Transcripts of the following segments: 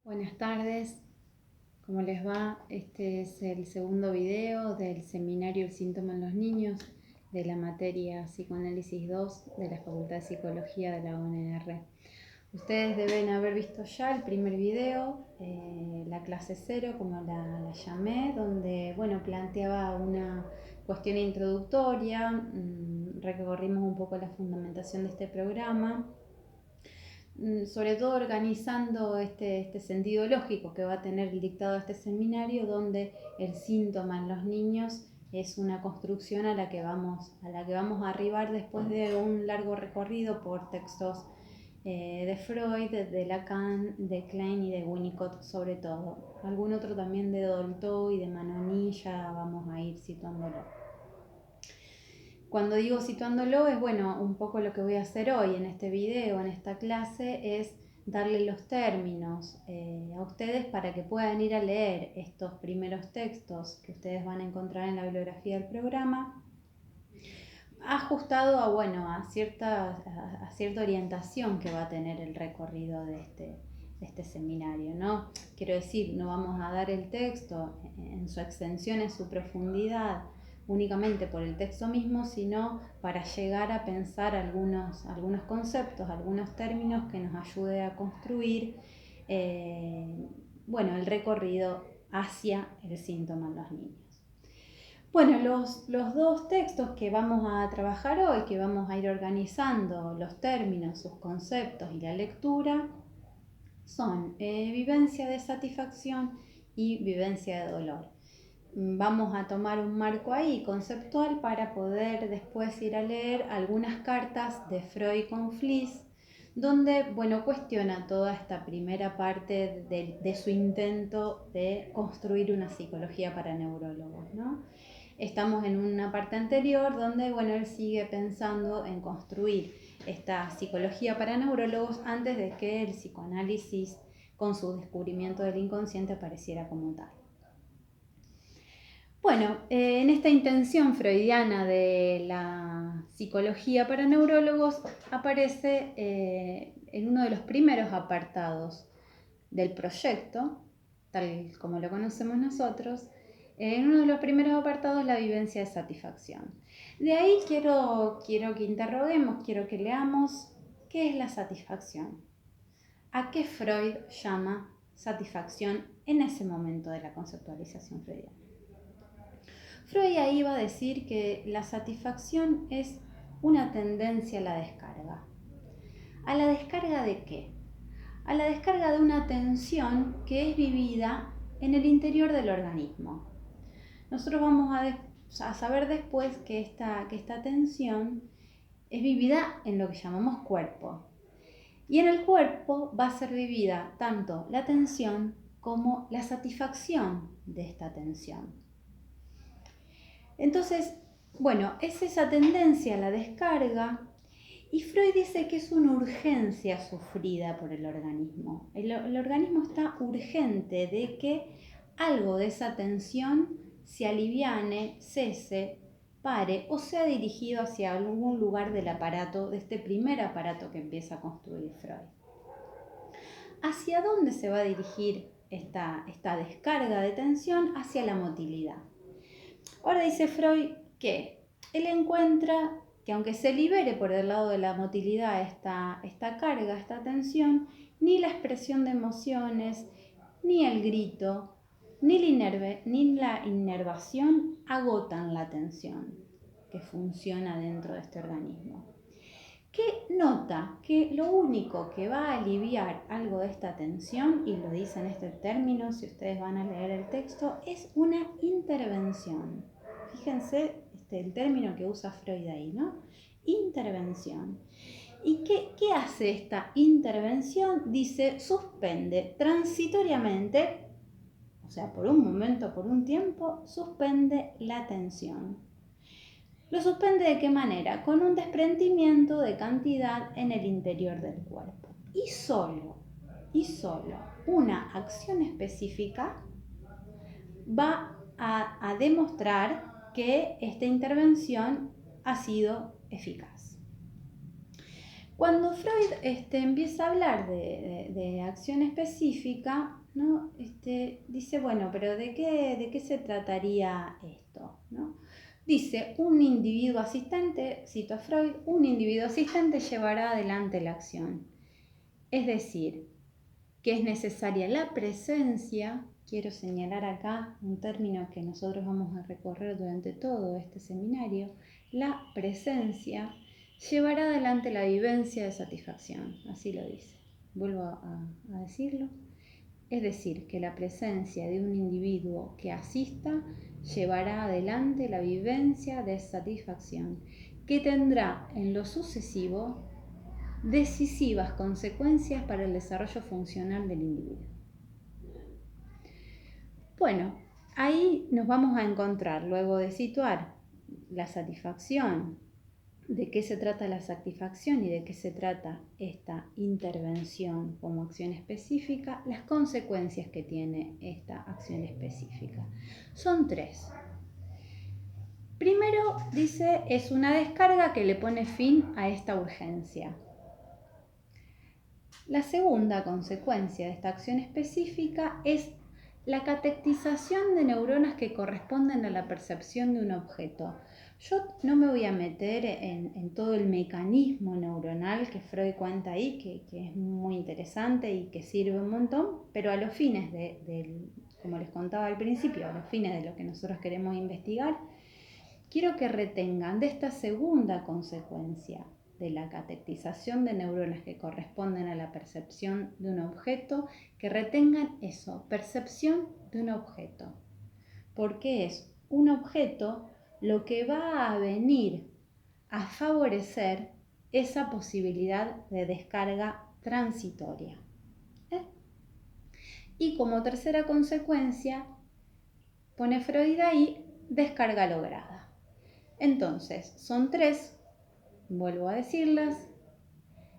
Buenas tardes, ¿cómo les va? Este es el segundo video del seminario El síntoma en los niños de la materia Psicoanálisis 2 de la Facultad de Psicología de la UNR. Ustedes deben haber visto ya el primer video, la clase 0, como la llamé, donde planteaba una cuestión introductoria, recorrimos un poco la fundamentación de este programa, sobre todo organizando este sentido lógico que va a tener el dictado de este seminario, donde el síntoma en los niños es una construcción a la que vamos a arribar después de un largo recorrido por textos de Freud, de Lacan, de Klein y de Winnicott sobre todo. Algún otro también de Dolto y de Manoni, ya vamos a ir situándolo. Cuando digo situándolo es un poco lo que voy a hacer hoy en este video, en esta clase, es darle los términos a ustedes para que puedan ir a leer estos primeros textos que ustedes van a encontrar en la bibliografía del programa, ajustado a cierta orientación que va a tener el recorrido de este seminario, ¿no? Quiero decir, no vamos a dar el texto en su extensión, en su profundidad, únicamente por el texto mismo, sino para llegar a pensar algunos conceptos, algunos términos que nos ayude a construir el recorrido hacia el síntoma en los niños. Bueno, los dos textos que vamos a trabajar hoy, que vamos a ir organizando los términos, sus conceptos y la lectura, son vivencia de satisfacción y vivencia de dolor. Vamos a tomar un marco ahí conceptual para poder después ir a leer algunas cartas de Freud con Fliess, donde cuestiona toda esta primera parte de su intento de construir una psicología para neurólogos, ¿no? Estamos en una parte anterior donde él sigue pensando en construir esta psicología para neurólogos antes de que el psicoanálisis, con su descubrimiento del inconsciente, apareciera como tal. En esta intención freudiana de la psicología para neurólogos aparece en uno de los primeros apartados del proyecto, tal como lo conocemos nosotros, en uno de los primeros apartados la vivencia de satisfacción. De ahí quiero que interroguemos, quiero que leamos qué es la satisfacción. ¿A qué Freud llama satisfacción en ese momento de la conceptualización freudiana? Freud ahí va a decir que la satisfacción es una tendencia a la descarga. ¿A la descarga de qué? A la descarga de una tensión que es vivida en el interior del organismo. Nosotros vamos a saber después que esta tensión es vivida en lo que llamamos cuerpo. Y en el cuerpo va a ser vivida tanto la tensión como la satisfacción de esta tensión. Entonces, es esa tendencia a la descarga, y Freud dice que es una urgencia sufrida por el organismo. El organismo está urgente de que algo de esa tensión se aliviane, cese, pare o sea dirigido hacia algún lugar del aparato, de este primer aparato que empieza a construir Freud. ¿Hacia dónde se va a dirigir esta descarga de tensión? Hacia la motilidad. Ahora dice Freud que él encuentra que aunque se libere por el lado de la motilidad esta carga, esta tensión, ni la expresión de emociones, ni el grito, ni la inervación agotan la tensión que funciona dentro de este organismo. Que nota que lo único que va a aliviar algo de esta tensión, y lo dice en este término si ustedes van a leer el texto, es una intervención. Fíjense el término que usa Freud ahí, ¿no? Intervención. ¿Y qué hace esta intervención? Dice, suspende transitoriamente, o sea, por un momento, por un tiempo, suspende la tensión. ¿Lo suspende de qué manera? Con un desprendimiento de cantidad en el interior del cuerpo. Y solo una acción específica va a demostrar que esta intervención ha sido eficaz. Cuando Freud empieza a hablar de acción específica, ¿no? Dice, bueno, pero ¿de qué se trataría esto? ¿No? Dice, un individuo asistente, cito a Freud, un individuo asistente llevará adelante la acción. Es decir, que es necesaria la presencia, quiero señalar acá un término que nosotros vamos a recorrer durante todo este seminario, la presencia llevará adelante la vivencia de satisfacción, así lo dice. Vuelvo a decirlo. Es decir, que la presencia de un individuo que asista llevará adelante la vivencia de satisfacción, que tendrá en lo sucesivo decisivas consecuencias para el desarrollo funcional del individuo. Bueno, ahí nos vamos a encontrar, luego de situar la satisfacción, de qué se trata la satisfacción y de qué se trata esta intervención como acción específica, las consecuencias que tiene esta acción específica. Son 3. Primero, dice, es una descarga que le pone fin a esta urgencia. La segunda consecuencia de esta acción específica es la catectización de neuronas que corresponden a la percepción de un objeto. Yo no me voy a meter en todo el mecanismo neuronal que Freud cuenta ahí, que es muy interesante y que sirve un montón, pero a los fines como les contaba al principio, a los fines de lo que nosotros queremos investigar, quiero que retengan de esta segunda consecuencia de la catectización de neuronas que corresponden a la percepción de un objeto, que retengan eso, percepción de un objeto. Porque es un objeto lo que va a venir a favorecer esa posibilidad de descarga transitoria. Y como tercera consecuencia, pone Freud ahí, descarga lograda. Entonces, son 3. Vuelvo a decirlas: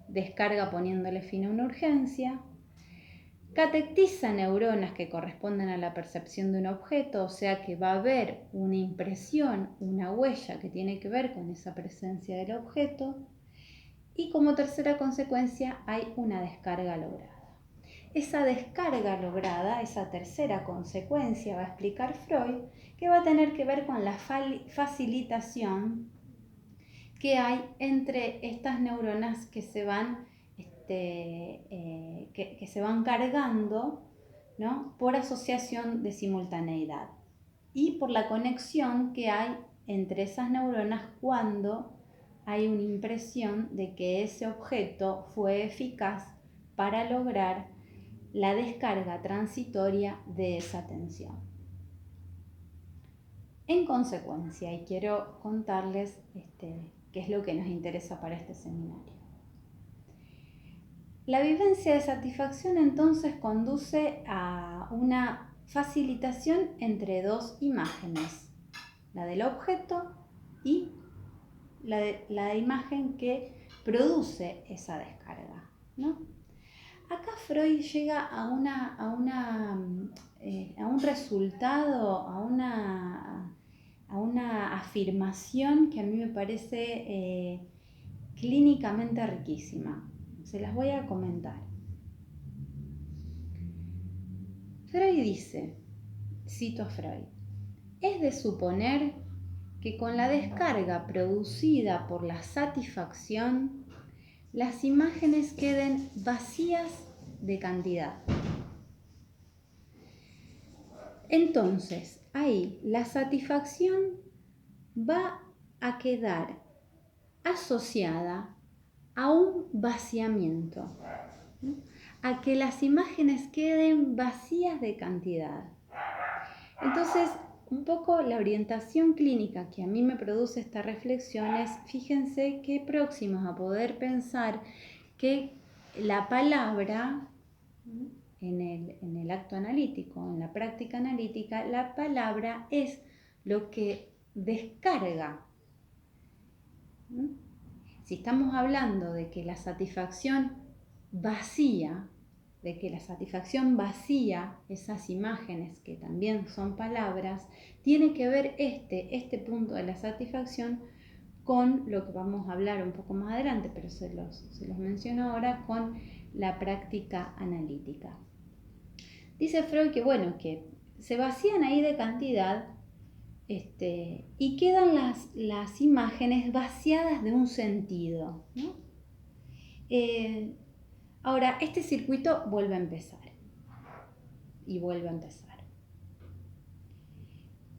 descarga poniéndole fin a una urgencia, catectiza neuronas que corresponden a la percepción de un objeto, o sea que va a haber una impresión, una huella que tiene que ver con esa presencia del objeto, y como tercera consecuencia hay una descarga lograda. Esa descarga lograda, esa tercera consecuencia, va a explicar Freud, que va a tener que ver con la facilitación que hay entre estas neuronas que se van, que se van cargando, ¿no? Por asociación de simultaneidad y por la conexión que hay entre esas neuronas cuando hay una impresión de que ese objeto fue eficaz para lograr la descarga transitoria de esa tensión. En consecuencia, y quiero contarles qué es lo que nos interesa para este seminario. La vivencia de satisfacción entonces conduce a una facilitación entre 2 imágenes, la del objeto y la imagen que produce esa descarga, ¿no? Acá Freud llega a un resultado, a una afirmación que a mí me parece clínicamente riquísima. Se las voy a comentar. Freud dice, cito a Freud, es de suponer que con la descarga producida por la satisfacción, las imágenes queden vacías de cantidad. Entonces, ahí la satisfacción va a quedar asociada a un vaciamiento, ¿no? A que las imágenes queden vacías de cantidad. Entonces, un poco la orientación clínica que a mí me produce esta reflexión es, fíjense qué próximos a poder pensar que la palabra, en el acto analítico, en la práctica analítica, la palabra es lo que descarga. Si estamos hablando de que la satisfacción vacía, esas imágenes que también son palabras, tiene que ver este punto de la satisfacción con lo que vamos a hablar un poco más adelante, pero se los menciono ahora, con la práctica analítica. Dice Freud que bueno, que se vacían ahí de cantidad y quedan las imágenes vaciadas de un sentido, ¿no? Ahora, este circuito vuelve a empezar y vuelve a empezar.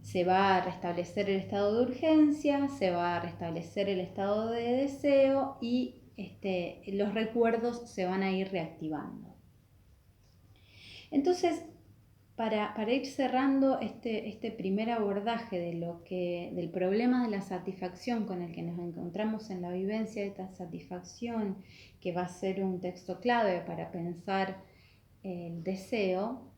Se va a restablecer el estado de urgencia, se va a restablecer el estado de deseo y los recuerdos se van a ir reactivando. Entonces, para ir cerrando este primer abordaje del problema de la satisfacción con el que nos encontramos en la vivencia de esta satisfacción, que va a ser un texto clave para pensar el deseo,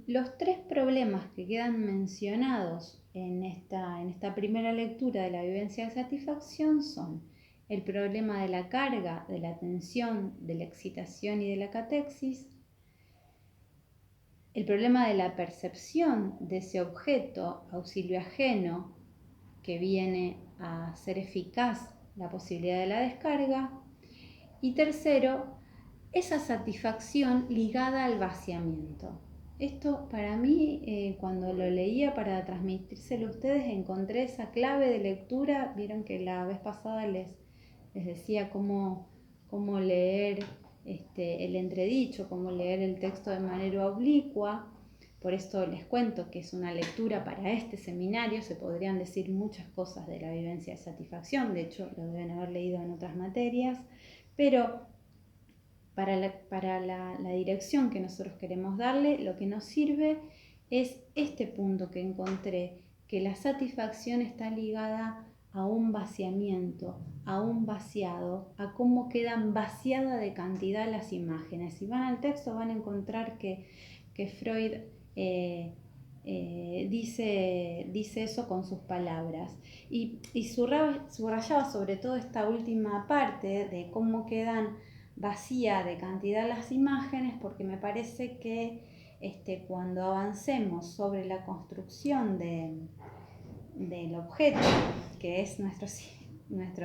los tres problemas que quedan mencionados en esta primera lectura de la vivencia de satisfacción son el problema de la carga, de la tensión, de la excitación y de la catexis, el problema de la percepción de ese objeto auxilio ajeno que viene a hacer eficaz la posibilidad de la descarga, y tercero, esa satisfacción ligada al vaciamiento. Esto para mí, cuando lo leía para transmitírselo a ustedes, encontré esa clave de lectura. Vieron que la vez pasada les decía cómo leer el entredicho, cómo leer el texto de manera oblicua. Por esto les cuento que es una lectura para este seminario. Se podrían decir muchas cosas de la vivencia de satisfacción, de hecho lo deben haber leído en otras materias, pero para la dirección que nosotros queremos darle, lo que nos sirve es este punto que encontré, que la satisfacción está ligada a un vaciamiento, a un vaciado, a cómo quedan vaciadas de cantidad las imágenes. Si van al texto van a encontrar que Freud dice eso con sus palabras. Y subrayaba sobre todo esta última parte de cómo quedan vacía de cantidad las imágenes, porque me parece que cuando avancemos sobre la construcción del objeto, que es nuestro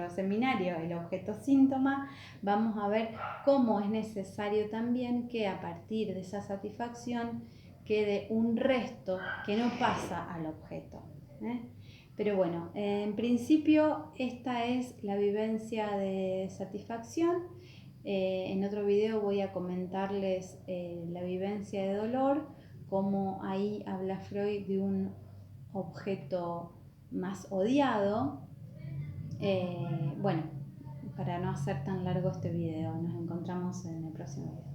seminario, el objeto síntoma, vamos a ver cómo es necesario también que a partir de esa satisfacción quede un resto que no pasa al objeto. Pero bueno, en principio esta es la vivencia de satisfacción. En otro video voy a comentarles la vivencia de dolor, cómo ahí habla Freud de un objeto más odiado. Bueno, para no hacer tan largo este video, nos encontramos en el próximo video.